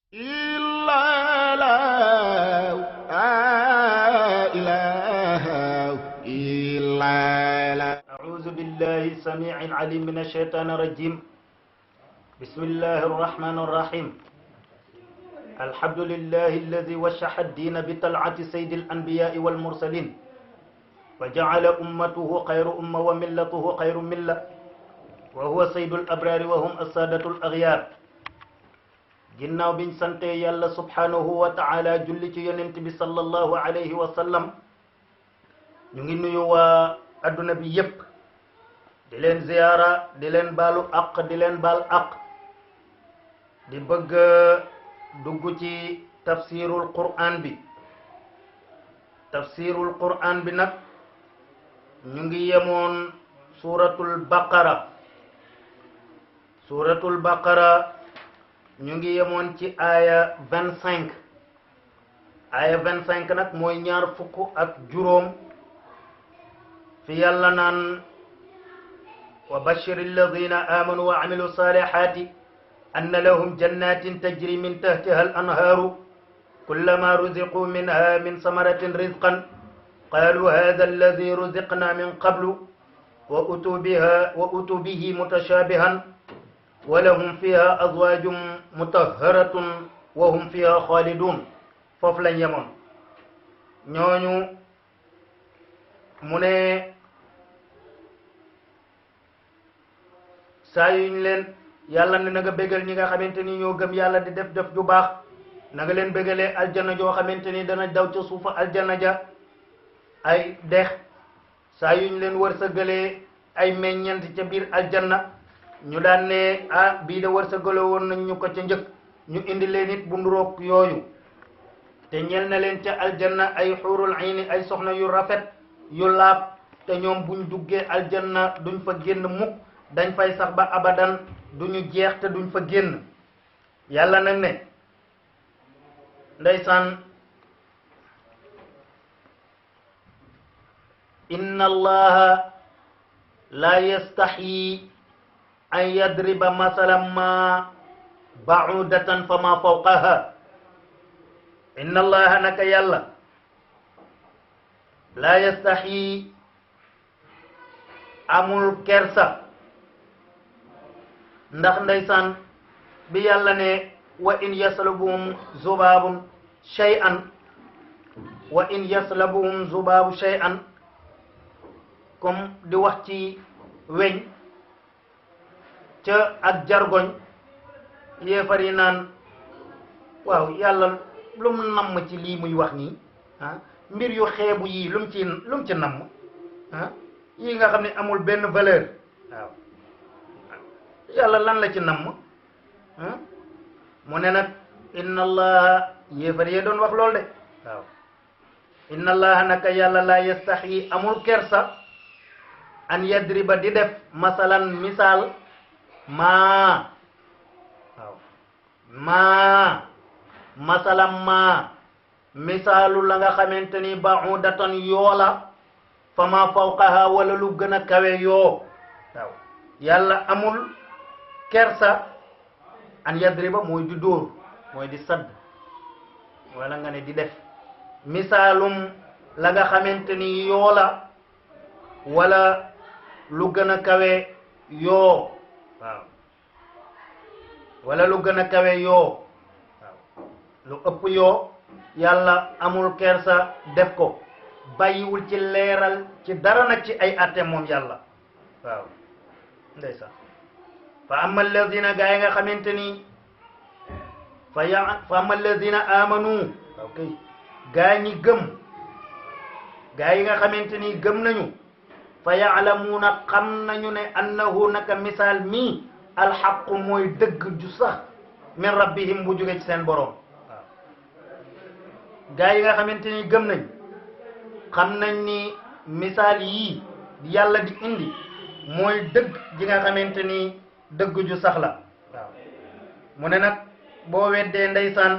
إلا لا إله إلا لا. أعوذ بالله السميع العليم من الشيطان الرجيم. بسم الله الرحمن الرحيم. الحمد لله الذي وشح الدين بطلعة سيد الأنبياء والمرسلين وجعل أمته خير أمة وملته خير ملة وهو سيد الأبرار وهم السادة الأغيار. ginnaaw biñ sante yàlla subhanahu wa ta'ala julli ci yonent bi sallallahu alayhi wa sallam ñu ngi nuyu waa adduna bi yépp di leen ziyaara di leen baalu aq di leen baal aq di bëgg dugg ci tafsirul qur'an bi nag ñu ngi yemoon suratul baqara ñu ngi yemoon ci aaya 25 nag mooy ñaar fukk ak juróom fi yàlla naan wa bashir alladina amanu wa amilu salihati anna lahum jannatin tajri min tahtiha al anhaaru kullama ruziqu minha min samaratin rizqan qalu hadha alladi ruziqna min qablu wa utu bihi mutashabihan wa lahum fiha azwajum mutahharatun wa hum fiha khalidun. foofu lañ yemoon ñooñu mu ne saa yuñ leen yàlla ne na nga bégal ñi nga xamante ni ñoo gëm yàlla di def ju baax na nga leen bégalee aljanna joo xamante ni dana daw ca suufa aljanna ja ay dex saa yuñ leen wërsëgalee ay meññent ca biir aljanna ñu daan ne bii de wërsëgale woon nañ ñu ko ca njëkk ñu indi leen it bu nduroog yooyu te ñeel na leen ca aljanna ay xuurul ayni ay soxna yu rafet yu laab te ñoom buñ duggee aljanna duñ fa génn mukk dañ fay sax ba abadan duñu jeex te duñ fa génn. yàlla nag ne ndeysaan inna allaha la yastaxyi an yadriba masalan ma ba'udatan fa ma fawqaha. inna allaha naka yàlla la yastaxyi amul kersa ndax ndeysaan bi yàlla ne wa in yaslabuhum zubaabun shay'an comme di wax ci weñ ca ak jargoñ yéefar yi naan waaw yàlla lu mu namm ci lii muy wax nii mbir yu xeebu yii lu mu ci namm yii nga xam ne amul benn valeur waaw yàlla lan la ci namm mu ne nag inna allaha yéefar yee doon wax lool de waaw inna allaha naka yàlla la yastaxyi amul kersa an yadriba di def masalan misaal maa masalam maa misaalu la nga xamante ni ba'udatan yoola fa ma fawqaha wala lu gën a kawe yoo waaw yàlla amul kersa an yadriba mooy di dóor mooy di sadd wala nga ne di def misaalum la nga xamante ni yoola wala lu gën a kawe yoo waaw wala lu gën a kawe yoo waaw lu ëpp yoo yàlla amul kersa def ko bàyyiwul ci leeral ci dara nag ci ay atte moom yàlla waaw ndeysaan fa amma alladina gaa yi nga xamante ni fa amma alladina amanu ok gaa ñi gëm gaa yi nga xamante ni gëm nañu fa yaalamuuna xam nañu ne annahu naka misaal mii alxaqu mooy dëgg ju sax min rabbihim bu jóge ci seen borom waaw gaa yi nga xamante ni gëm nañ xam nañ ni misaal yii yàlla di indi mooy dëgg ji nga xamante ni dëgg ju sax la waaw mu ne nag boo weddee ndeysaan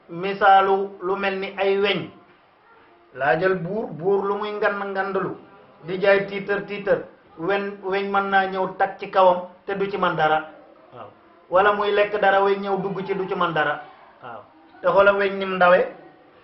misaalu lu mel ni ay weñ laa jël buur lu muy ngandalu di jaay tiitër weñ mën naa ñëw tag ci kawam te du ci man dara waaw wala muy lekk dara weñ ñëw dugg ci du ci man dara waaw te xoola weñ nim ndawe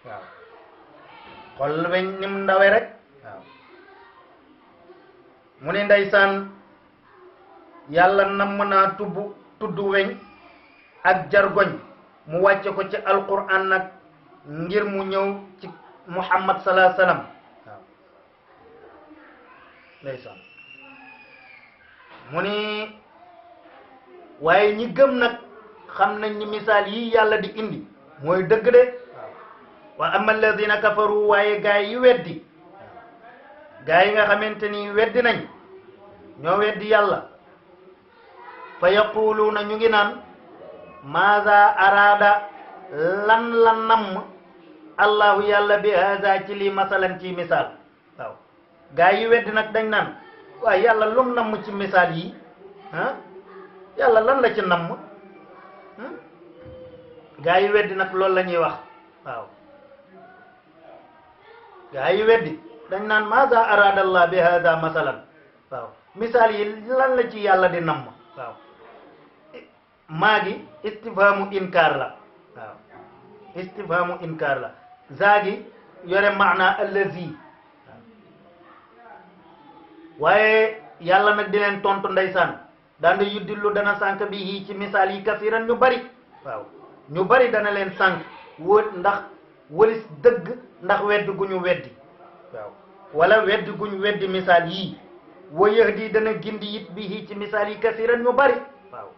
waaw xool weñ nim ndawe rek waaw mu ne ndeysaan yàlla namm naa tudd weñ ak jargoñ mu wàcce ko ci alquran nag ngir mu ñëw ci muhammad salaa sallam waaw ndeysaan mu ni waaye ñi gëm nag xam nañ ni misaal yi yàlla di indi mooy dëgg de wa amma alladina kafaru waaye gaay yi weddi gaay yi nga xamante ni weddi nañ ñoo weddi yàlla fa yaquluuna ñu ngi naan maada araada lan la namm allahu yàlla bi haza ci lii masalan ci misaal waaw gaay yi weddi nag dañ naan waaye yàlla lum namm ci misaal yi ah yàlla lan la ci namm gaa yi weddi nag loolu la ñuy wax waaw gaa yi weddi dañ naan maza aradallah bi hada masalan waaw misaal yi lan la ci yàlla di namm waaw maa gi istifhamu inkaar la waaw istifhamu inkaar la zaagi yore maana allazi waaye yàlla nag di leen tontu ndeysaan daanda yuddillu dana sànq bi yii ci misaal yi kasiran ñu bari waaw ñu bari dana leen sànq ndax wëlis dëgg ndax weddi gu ñu weddi waaw wala weddi gu ñu weddi misaal yii wa yahdi dana gindi it bi yii ci misaal yi kasiran ñu bari waaw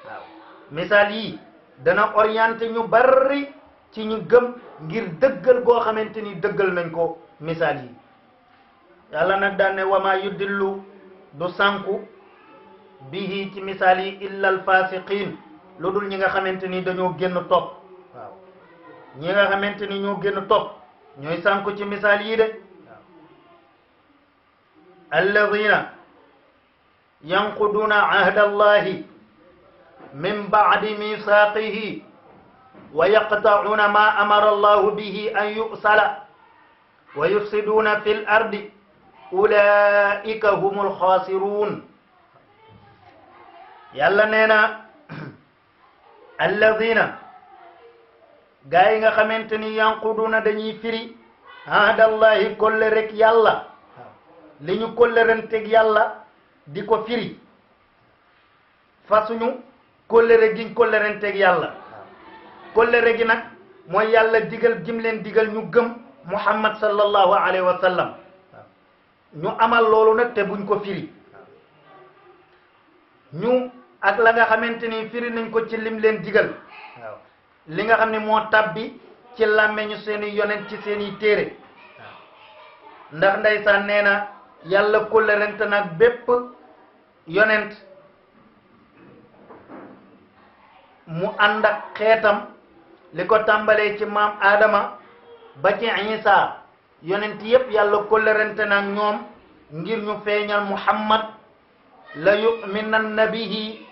waaw misaal yii dana orienté ñu bari ci ñu gëm ngir dëggal goo xamante ni dëggal nañ ko misaal yi yàlla nag daan ne wama yuddillu du sànku bihi ci misaal yi illa al fasiqin lu dul ñi nga xamante ni dañoo génn topp waaw ñi nga xamante ni ñoo génn topp ñooy sànku ci misaal yii de waaw alladina yanquduna ahda allahi min ba'di misaqihi wa yaqta'una ma amara allahu bihi an yusala wa yufsiduna fil ardi ulaika humul khasirun yàlla nee na alladina gaa yi nga xamante ni yanquduna dañuy firi ahdallahi kolle rek yàlla li ñu kolleranteeg yàlla di ko firi fasuñu kollere giñ kolleranteeg yàlla kollere gi nag mooy yàlla digal gim leen digal ñu gëm muhammad sallallahu alayhi wa sallam ñu amal loolu nag te buñ ko firi ñu ak la nga xamante ni firi nañ ko ci lim leen digal waaw li nga xam ne moo tabbi ci làmmeñu seeni yonent ci seeni téere ndax ndeysaan nee na yàlla kóllërante nag bépp yonent mu ànd ak xeetam li ko tàmbalee ci maam Adama ba ci Isa yonent yépp yàlla kóllërante nag ñoom ngir ñu feeñal Muhammad la yu'minanna bihi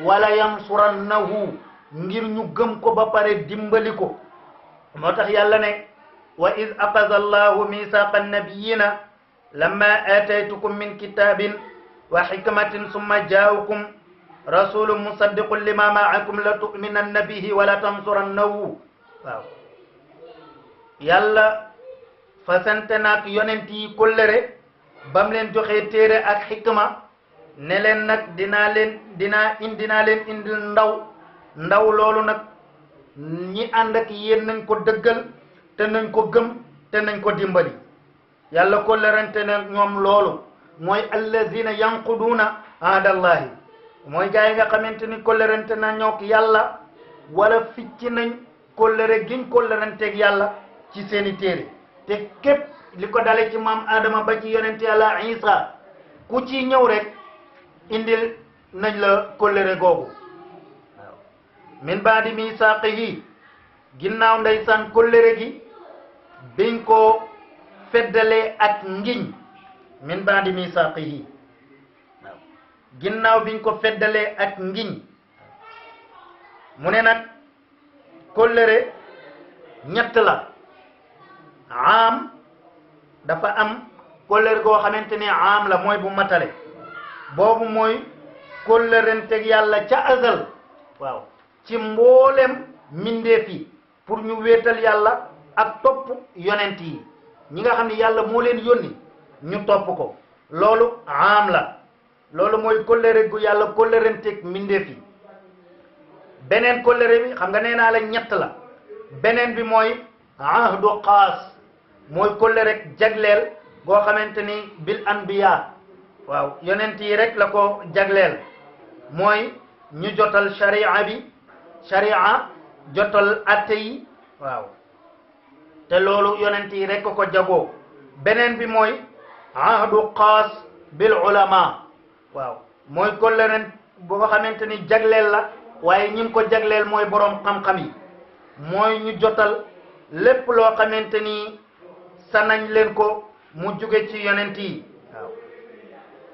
wala yansurannahu ngir ñu gëm ko ba pare dimbali ko moo tax yàlla ne wa iz aqaza allahu misaqa annabiyina lamma ataytukum min kitabin wa hikmatin summa jaa'akum rasulun musaddiqun lima ma'akum la tu'minanna bihi wala tansurannahu waaw yàlla fasante naak yonent yi kóllëre bam leen joxee téere ak xikma ne leen nag dinaa leen indil ndaw loolu nag ñi ànd ak yéen nañ ko dëggal te nañ ko gëm te nañ ko dimbali yàlla kóllërante nag ñoom loolu mooy allazina yanquduuna ahdallahi mooy gaa yi nga xamante ni kóllërante na ñook yàlla wala ficci nañ kóllëre giñ kóllëranteeg yàlla ci seeni téere te képp li ko dale ci maam Adama ba ci yonent yàlla Isa ku ci ñëw rek indil nañ la kóllëre googu waaw min baadi misaaqihi ginnaaw ndeysaan kóllëre gi biñ ko feddalee ak ngiñ min baadi misaaqihi waaw ginnaaw biñ ko feddalee ak ngiñ mu ne nag kóllëre ñett la am dafa am kóllëre goo xamante ni am la mooy bu matale boobu mooy kóllërenteeg yàlla ca azal waaw ci mboolem mbindeef yi pour ñu wéetal yàlla ak topp yonent yi ñi nga xam ne yàlla moo leen yónni ñu topp ko loolu am la loolu mooy kóllëre gu yàlla kóllërenteeg mbindeef yi beneen kóllëre bi xam nga nee naa la ñett la beneen bi mooy ahdu xaas mooy kóllëre jagleel goo xamante ni bil anbiya waaw yonent yi rek la ko jagleel mooy ñu jotal sharia bi sharia jotal atte yi waaw te loolu yonent yi rek ko jagoo beneen bi mooy ahdu xaas bil ulama waaw mooy kóllëre bu nga xamante ni jagleel la waaye ñi ngi ko jagleel mooy boroom xam-xam yi mooy ñu jotal lépp loo xamante ni sanañ leen ko mu jóge ci yonent yi waaw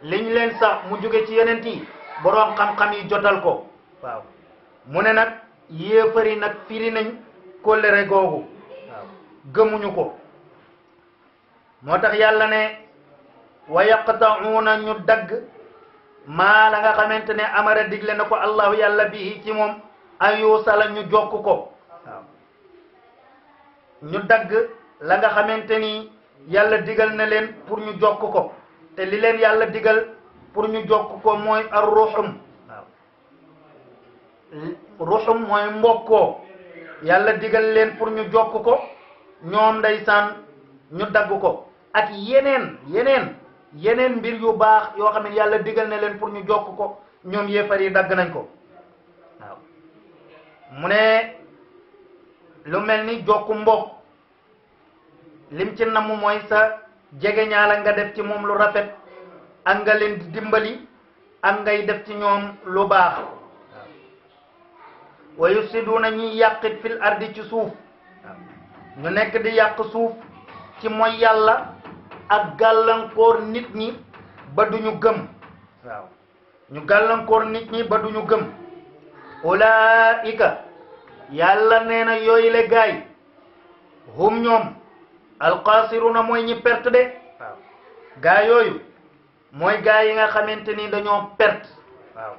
liñ leen sax mu jóge ci yonent yi boroom xam-xam yi jotal ko waaw mu ne nag yéefari nag firi nañ kóllëre googu waaw gëmuñu ko moo tax yàlla ne wa yaqta'uuna ñu dagg maa la nga xamante ne amara digle na ko allahu yàlla bihi ci moom an yuusala ñu jokk ko waaw ñu dagg la nga xamante ni yàlla digal na leen pour ñu jokk ko te li leen yàlla digal pour ñu jokk ko mooy ar ruxum waaw ruxum mooy mbokkoo yàlla digal leen pour ñu jokk ko ñoom ndeysaan ñu dagg ko ak yeneen mbir yu baax yoo xam ne yàlla digal na leen pour ñu jokk ko ñoom yéefar yi dagg nañ ko waaw mu ne lu mel ni jokku mbokk lim ci namm mooy sa jege ñaala nga def ci moom lu rafet ak nga leen di dimbali ak ngay def ci ñoom lu baax waaw wa yufsiduuna ñuy yàqit fil ardi ci suuf waaw ñu nekk di yàq suuf ci mooy yàlla ak gàllankoor nit ñi ba duñu gëm waaw ñu gàllankoor nit ñi ba duñu gëm ulaika yàlla nee na yooyu le gaay hum ñoom alxaasiruna mooy ñi perte de waaw gaa yooyu mooy gaa yi nga xamante ni dañoo perte waaw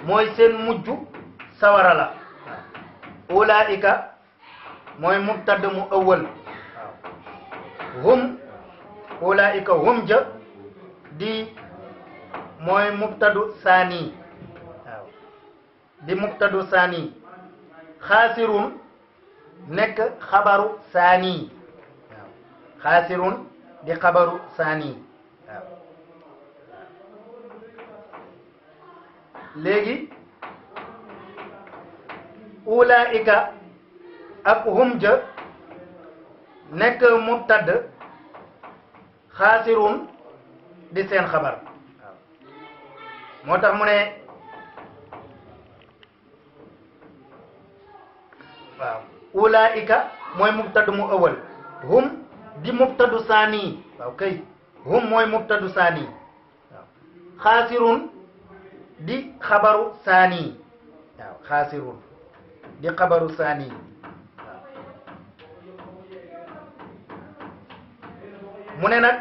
mooy seen mujj sawara la waaw ulaika mooy mubtada mu ëwwal waaw hum ulaika hum ja di mooy mubtadu saani waaw di mubtadu saani xaasirun nekk xabaru saani waaw xaasirun di xabaru saani waaw léegi ulaika ak hum ja nekk mubtad xaasirun di seen xabar waaw moo tax mu ne waaw ulaika mooy mubtadu mu awal hum di mubtadu saani waaw kay hum mooy mubtadu saani waaw xaasirun di xabaru saani waaw xaasirun di xabaru saani waaw mu ne nag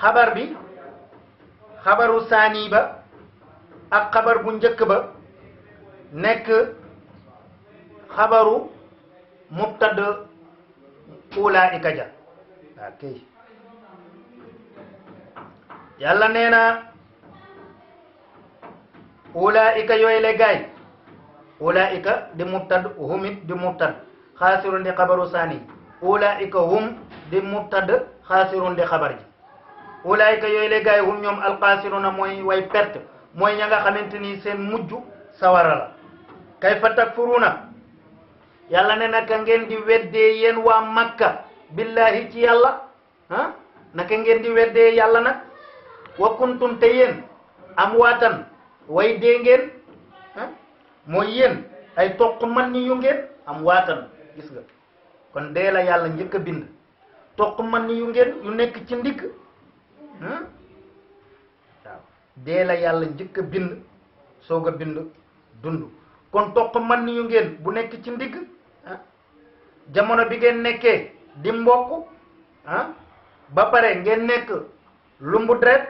xabar bi xabaru saani ba ak xabar bu njëkk ba nekk xabaru mubtada ulaika ja ok yàlla nee na ulaika yooyu le gaay ulaika di mubtad humit di mubtad xaasirun di xabaru saani ulaika hum di mubtad xaasirun di xabar ji ulaika yooyu le gaay hum ñoom alxaasiruna mooy way perte mooy ña nga xamante ni seen mujj sawara la kayfa takfuruna yàlla ne naka ngeen di weddee yéen waa makka billahi ci yàlla ah naka ngeen di weddee yàlla nag wa kuntum te yéen amwaatan way dee ngeen ah mooy yéen ay toq man ni yu ngeen amwaatan gis nga kon dee la yàlla njëkk a bind toq man ni yu ngeen yu nekk ci ndigg waaw dee la yàlla njëkk a bind soog a bind dund kon toq man ni yu ngeen bu nekk ci ndigg jamono bi ngeen nekkee di mbokk ba pare ngeen nekk lumbu deret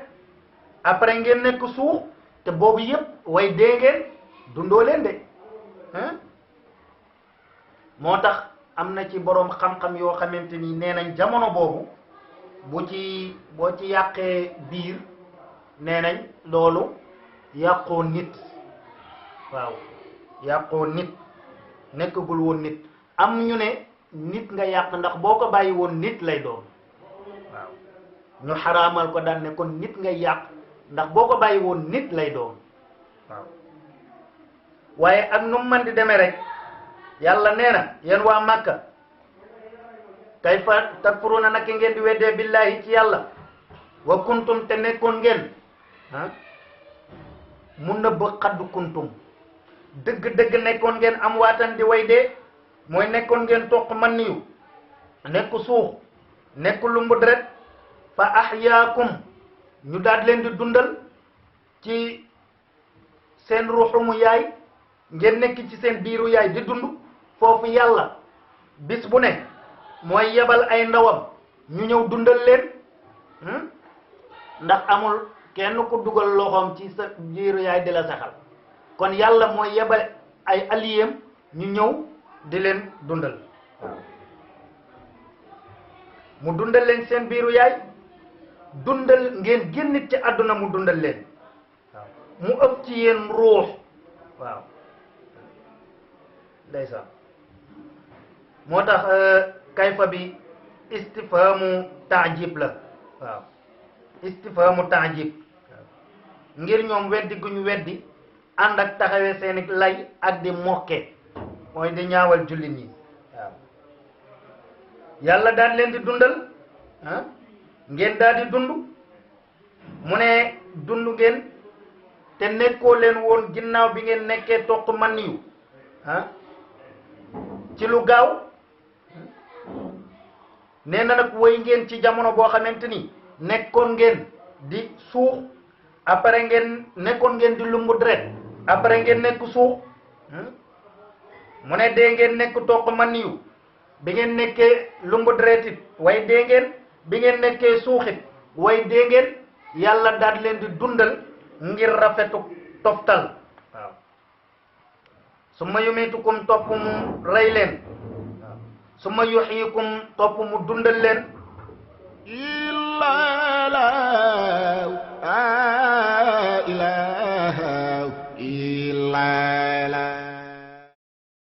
après ngeen nekk suux te boobu yëpp way dee ngeen dundoo leen de moo tax am na ci boroom xam-xam yoo xamante ni nee nañ jamono boobu boo ci yàqee biir nee nañ loolu yàqoo nit waaw yàqoo nit nekkagul woon nit am ñu ne nit nga yàq ndax boo ko bàyyi woon nit lay doon waaw ñu xaraamal ko daan ne kon nit nga yàq ndax boo ko bàyyi woon nit lay doon waaw waaye ak nu mu mën di demee rek yàlla nee na yéen waa Màkka kayfa takfuruna naka ngeen di weddee billahi ci yàlla wa kuntum te nekkoon ngeen mu nëbb xaddu kuntum dëgg-dëgg nekkoon ngeen am waatan di way dee mooy nekkoon ngeen toq man niyu nekk suux nekk lumbu deret fa ahyaakum ñu daal leen di dundal ci seen ruuxumu yaay ngeen nekk ci seen biiru yaay di dund foofu yàlla bis bu ne mooy yebal ay ndawam ñu ñëw dundal leen ndax amul kenn ku dugal loxoom ci sa biiru yaay di la saxal kon yàlla mooy yebal ay aliyem ñu ñëw di leen dundal mu dundal leen seen biiru yaay dundal ngeen génn ci àdduna mu dundal leen waaw mu ëpp ci yéen ruux waaw ndeysaan moo tax kayfa bi istifhamu taajib la waaw istifhamu taajib ngir ñoom weddi gu ñu weddi ànd ak taxawee seeni lay ak di mokke mooy di ñaawal jullit ñi waaw yàlla daal leen di dundal ngeen daal di dund mu ne dund ngeen te nekkoo leen woon ginnaaw bi ngeen nekkee toq man yu ci lu gaaw nee na nag woy ngeen ci jamono boo xamante ni nekkoon ngeen di suux après ngeen nekkoon ngeen di lumbu deret après ngeen nekk suux mu ne dee ngeen nekk toq man yu bi ngeen nekkee lumbu deret it way dee ngeen bi ngeen nekkee suuxit way dee ngeen yàlla daal leen di dundal ngir rafetu toftal waaw summa yumitukum topp mu rey leen summa yuhyikum topp mu dundal leen illa la